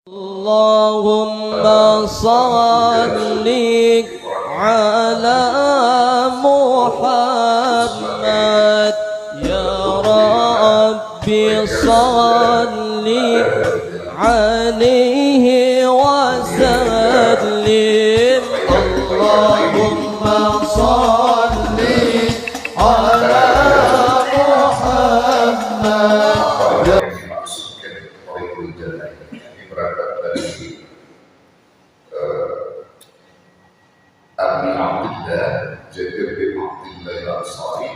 اللهم صل على محمد يا ربي صل عليه وسلم اللهم صل على محمد. Abi Abdullah Jabir bin Abdullah al-Ansari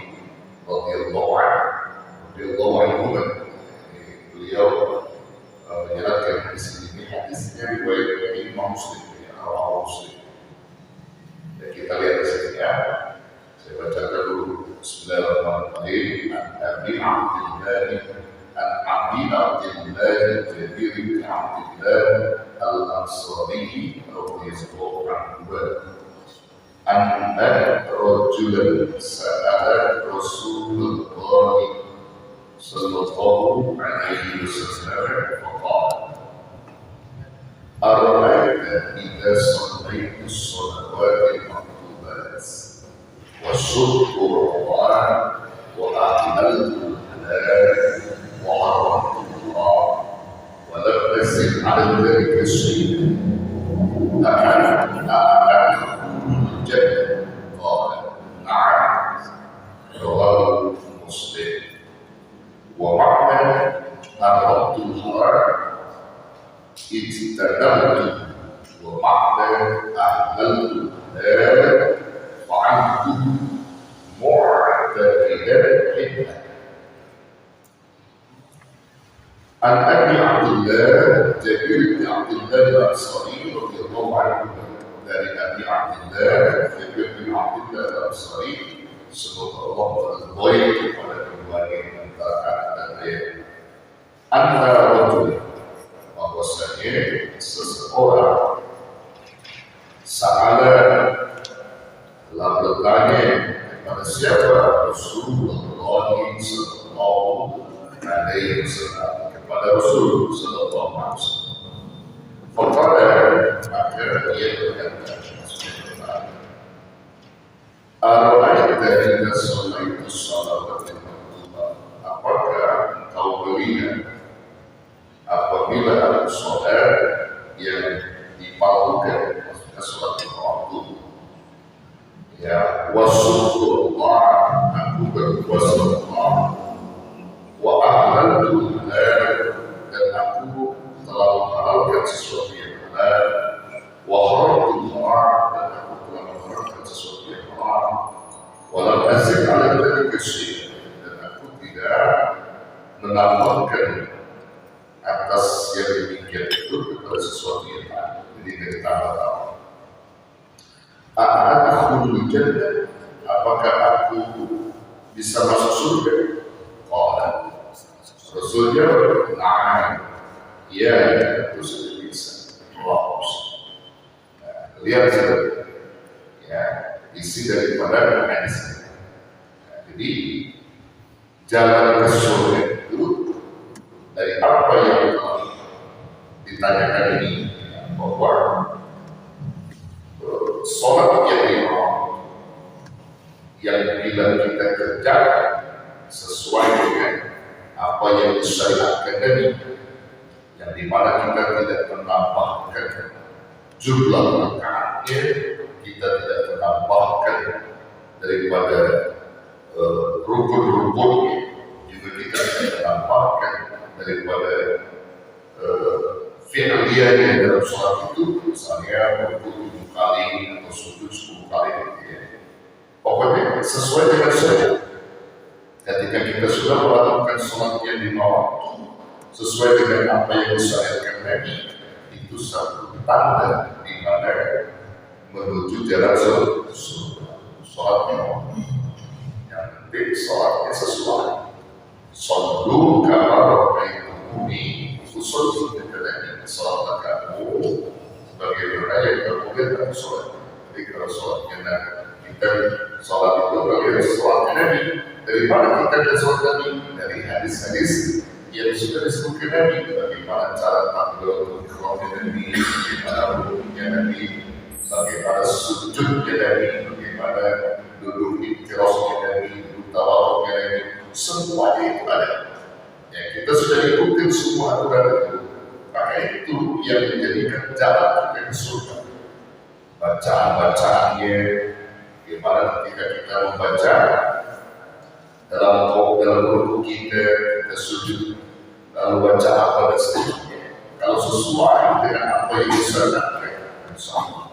radhiyallahu anhu. Beliau menyebutkan hadis ini, hadisnya riwayat dari Imam Muslim, Rawahu Muslim. Dan kita lihat di sini ya. Saya bacakan dulu. Bismillahirrahmanirrahim. Abi Abdullah Jabir bin Abdullah al-Ansari radhiyallahu anhu. أن رجلا سأل رسول الله صلى الله عليه وسلم فقال أرأيت إذا صليت الصلوات المكتوبات وصرت رمضان وأحللت الحلال وحرمت الله ولم أزد على ذلك شيئا الجنة؟ قال نعم. رواه مسلم. ومعنى أردت الحرام اجتنبت، ومعنى أهللت الحلال فعلت معتقدا حكمة. عن أبي عبد الله جابر بن عبد الله الأنصاري رضي الله عنه dari Abi Abdullah Jabir bin Abdullah al-Ansari, semoga Allah meridhai kepada keduanya antara anak dan ayah. Antara rajul, bahwasanya seseorang sa'ala telah bertanya kepada siapa? Rasulullah sallallahu alaihi wasallam, kepada Rasul sallallahu alaihi wasallam. Faqala, maka dia berkata, Ara'aita idza shallaitu sholawat al-maktubah, apakah engkau melihat apabila aku sholat yang dipalukan, maksudnya sholat waktu, ya, wasukru Allah, aku berpuasa Allah, wa ahlaltu halal, dan aku telah menghalalkan sesuatu yang halal, wa haramtu haram, dan aku telah mengharamkan sesuatu yang haram, wa lam azid ala dzalika syai'an, dan aku tidak menambahkan atas yang demikian itu kepada sesuatu yang lain. Jadi dari tambah-tambah. A'adkhulul jannah, apakah aku bisa masuk surga? Qala, Rasulnya na'am, ya, itu sudah bisa. Lihat saja, ya, isi daripada hadis. Jadi jalan ke surga itu dari apa yang telah ditanyakan ini, bahwa sholat yang lima yang bila kita kerjakan sesuai dengan apa yang disyariatkan tadi, yang dimana kita tidak menambahkan jumlah rakaatnya, kita tidak menambahkan daripada rukun-rukunnya, juga kita tidak menambahkan daripada fi'liyahnya dalam sholat itu, misalnya rukun 7 kali atau sujud 10 kali gitu ya. Pokoknya sesuai dengan syariat. Ketika kita sudah melakukan sholatnya di waktu sesuai dengan apa yang disyariatkan Nabi, itu satu tanda di mana menuju jalan surga. Sholatnya yang penting sholatnya sesuai. Sallu kama ra'aitumuni usolli, kata Nabi, sholat kamu sebagaimana yang kamu lihat sholat. Jadi kalau sholatnya Nabi, kita sholat itu bagaimana sholatnya Nabi. Dari mana kita lihat sholat Nabi? Dari hadis-hadis yang sudah disebutkan Nabi, bagaimana cara takbiratul ihram bagaimana rukunya Nabi, bagaimana sujudnya Nabi, bagaimana duduk iktirasnya Nabi, duduk tawaduknya Nabi, semuanya itu ada. Ya, kita sudah ikutin semua aturan itu. Maka itu yang menjadikan jalan kita ke surga. Bacaan-bacaannya, bagaimana ketika kita membaca dalam ruku kita sujud, lalu baca apa dan seterusnya. Kalau sesuai dengan apa yang disarankan, insya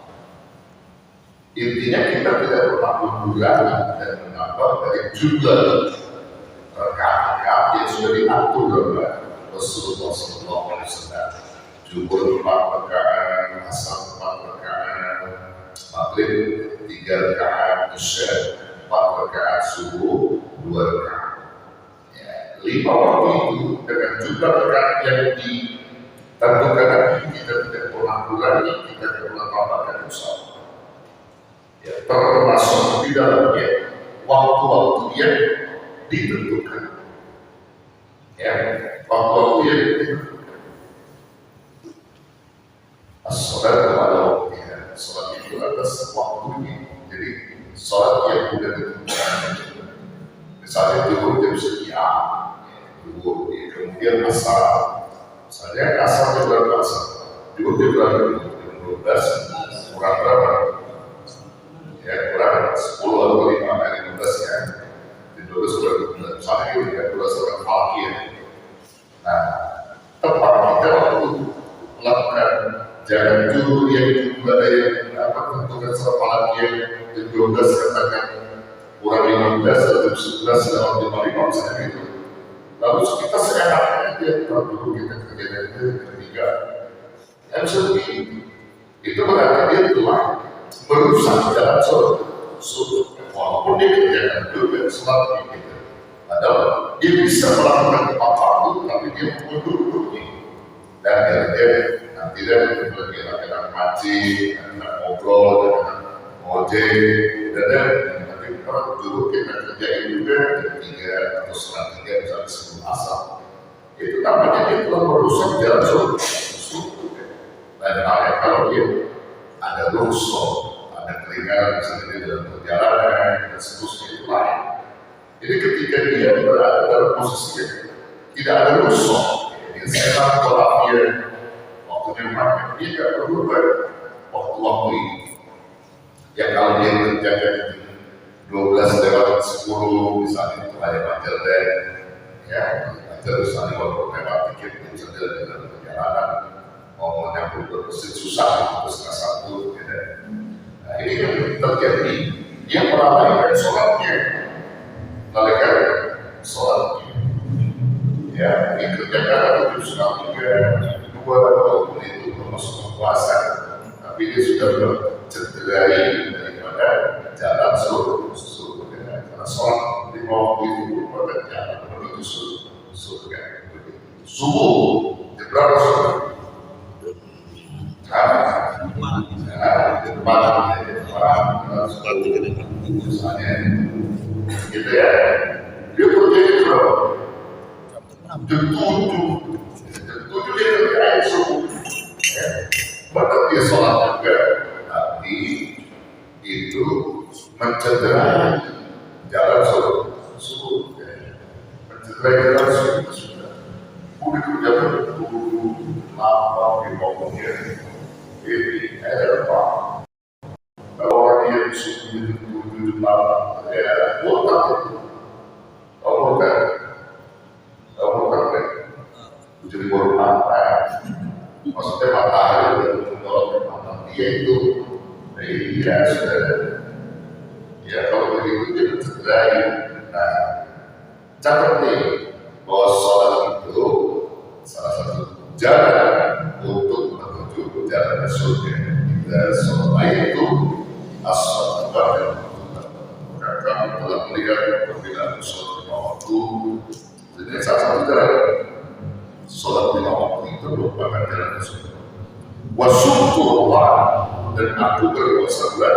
intinya kita tidak pernah mengurangi dan menambah dari jumlah rakaat yang sudah diatur oleh Rasulullah SAW. Zuhur 4 rakaat, asar 4 rakaat, maghrib 3 rakaat, isya 4 rakaat, subuh 2 rakaat. Ya, 5 waktu itu dengan jumlah rakaat yang ditentukan Nabi, kita tidak pernah kurangi, kita tidak pernah tambahkan usaha. Ya, termasuk di dalamnya waktu-waktu yang ditentukan. Ya, waktu-waktu yang ditentukan. As-salat pada waktunya, salat itu atas waktunya. Jadi salat yang sudah ditentukan. Misalnya zuhur jam sekian, zuhur, kemudian asar. Misalnya asar jam berapa asar? Zuhur jam berapa? Jam 12, kurang berapa? Ya kurang 10 atau 5 kali 15 ya. Di 12 sudah 12, misalnya itu ya 12 orang fakir. Nah, tepat kita waktu melakukan jangan juru yang juga yang tentukan salat yang jam 12 katakan kurang 15 atau jam 11 lewat 55 misalnya itu. Lalu kita seenaknya aja kalau dulu kita kerjain itu ketiga. Yang sedih itu berarti dia telah merusak jalan surga. Walaupun dia kerjakan juga salat kita. Padahal dia bisa melakukan tepat waktu, tapi dia mundur ini. Dan dia nanti dia lagi mancing, ngobrol, ngojek, dan nanti kalau dulu kita kerjain juga jam 3 atau setengah 3 misalnya sebelum asar. Itu namanya dia telah merusak jalan surga. Dan halnya kalau dia ada rusuh, ada keringanan misalnya di dalam perjalanan, dan seterusnya itu lain. Jadi ketika dia berada dalam posisi yang tidak ada rusuh, dia sehat walafiat, waktunya makan, dia tidak perlu waktu-waktu ini. Ya kalau dia kerjakan 12 lewat 10 misalnya itu hanya baca dan ya baca misalnya walaupun lewat tiket itu saja di dalam perjalanan mau menyambut bermesin susah itu setengah 1 gitu. Nah ini yang terjadi, dia melalaikan sholatnya, melalaikan sholatnya. Ya, ini kerjakan itu sudah 3, 2 walaupun itu termasuk puasa, tapi dia sudah bercederai daripada jalan surga. Karena sholat 5 waktu itu pada jalan menuju surga. Subuh, jam berapa subuh? Misalnya gitu ya, dia berdiri berapa? Jam 7 dia kerjain subuh. Bahkan dia sholat juga, tapi itu mencederai jalan subuh. Mencederai jalan subuh. Udah kerjakan dulu lama di bawahnya. Ini ada apa? Kalau orang yang sudah duduk lama, ya botak itu. Kamu kan, jadi baru mata. Maksudnya matahari kalau mata dia itu, ya sudah. Ya kalau begitu dia mencederai. Nah, catat nih bahwa sholat itu salah satu jalan untuk menuju jalan surga. Dan selain itu as-salatu maka kami telah melihat perbedaan sholat 5 waktu. Jadi salah satu jalan sholat 5 waktu itu merupakan jalan surga. Wasyukurullah, dan aku berpuasa bulan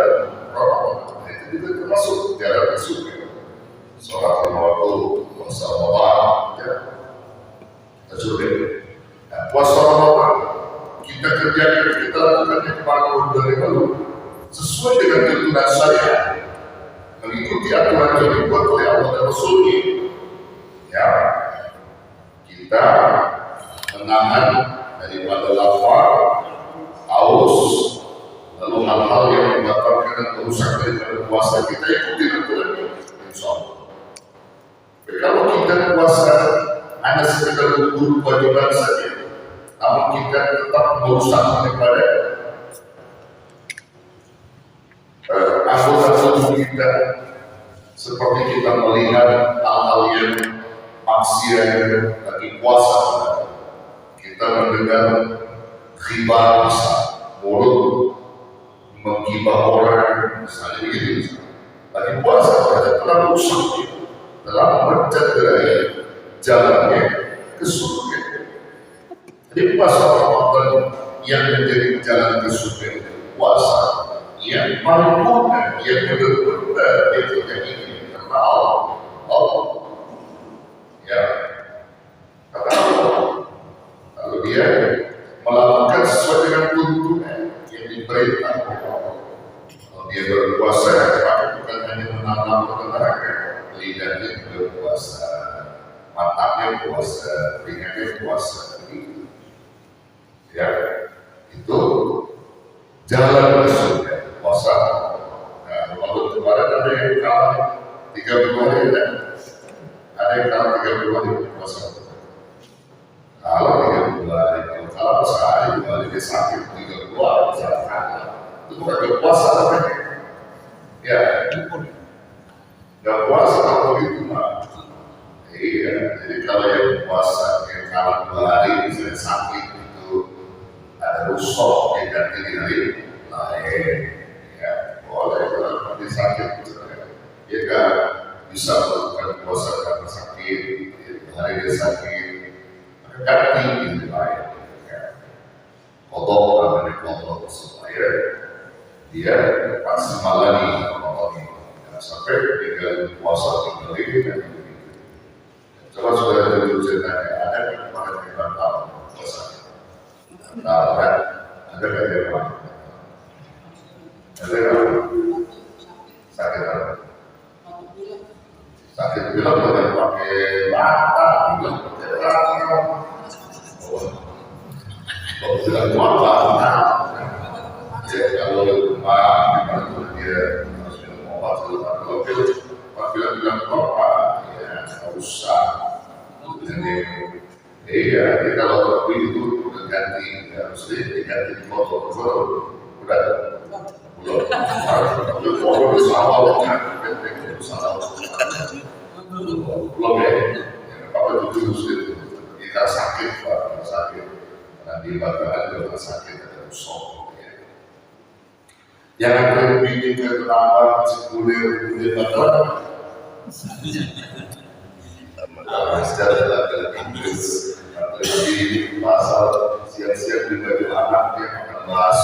Ramadan itu juga termasuk jalan surga. Sholat 5 waktu, puasa Ramadan, ya surga. Puasa Ramadan kita kerjakan, kita lakukannya kepada dari lalu sesuai dengan tuntunan syariat, mengikuti aturan yang dibuat oleh Allah dan Rasulnya. Ya, kita menahan daripada lapar, haus, lalu hal-hal yang membatalkan dan merusak daripada puasa, kita ikuti aturannya, insya Allah. Kalau kita puasa hanya sekedar untuk kewajiban saja, namun kita tetap merusak daripada anggota tubuh kita, seperti kita melihat hal-hal yang maksiat lagi puasa, kita mendengar ghibah, mulut menggibah orang, misalnya begitu. Lagi puasa saja telah rusak, telah mencederai jalannya ke surga. Jadi puasa Ramadan yang menjadi jalan ke surga, puasa yang paripurna, yang benar-benar itu yang ingin karena Allah. Ya, kata Allah, kalau dia melakukan sesuai dengan tuntunan yang diperintah oleh Allah. Kalau dia berpuasa, maka bukan hanya menanam olahraga, lidahnya juga puasa, matanya puasa, telinga puasa. Ya, itu jalan ke surga, puasa. Nah, waktu kemarin ada yang kalah 30 hari, ya? Ada yang kalah 30 hari puasa. Kalau 30 hari, kalau kalah sehari, 2 hari dia sakit, 30 hari sakit. Itu bukan berpuasa namanya. Ya, nggak puasa kalau begitu mah. Iya, jadi kalau yang puasa yang kalah 2 hari misalnya sakit itu ada rusuk yang ganti di hari lain. Ya, boleh kalau nanti sakit dia nggak bisa melakukan puasa karena sakit, hari dia sakit, ganti di lain. Ya. Kodok namanya kodok supaya dia pasti malani sampai tinggal puasa tinggal ini. Coba sudah dulu ceritanya, ada kemarin yang batal puasa. Nah, kan ada yang mana? Ada yang sakit apa? Sakit bilang boleh pakai bata, bilang pakai bata. Kalau bilang bata, ya kalau rumah itu dia harus minum obat dulu. Kalau bilang bata, ya nggak usah. Iya, jadi kalau itu udah ganti, harus diganti di foto, udah foto di sawah, belum ya, apa itu harus kita sakit, nanti bakalan juga sakit ada usok. Jangan terpikir kenapa sekulir bakalan. Secara dalam Inggris, di pasal siap-siap juga anak yang akan bahas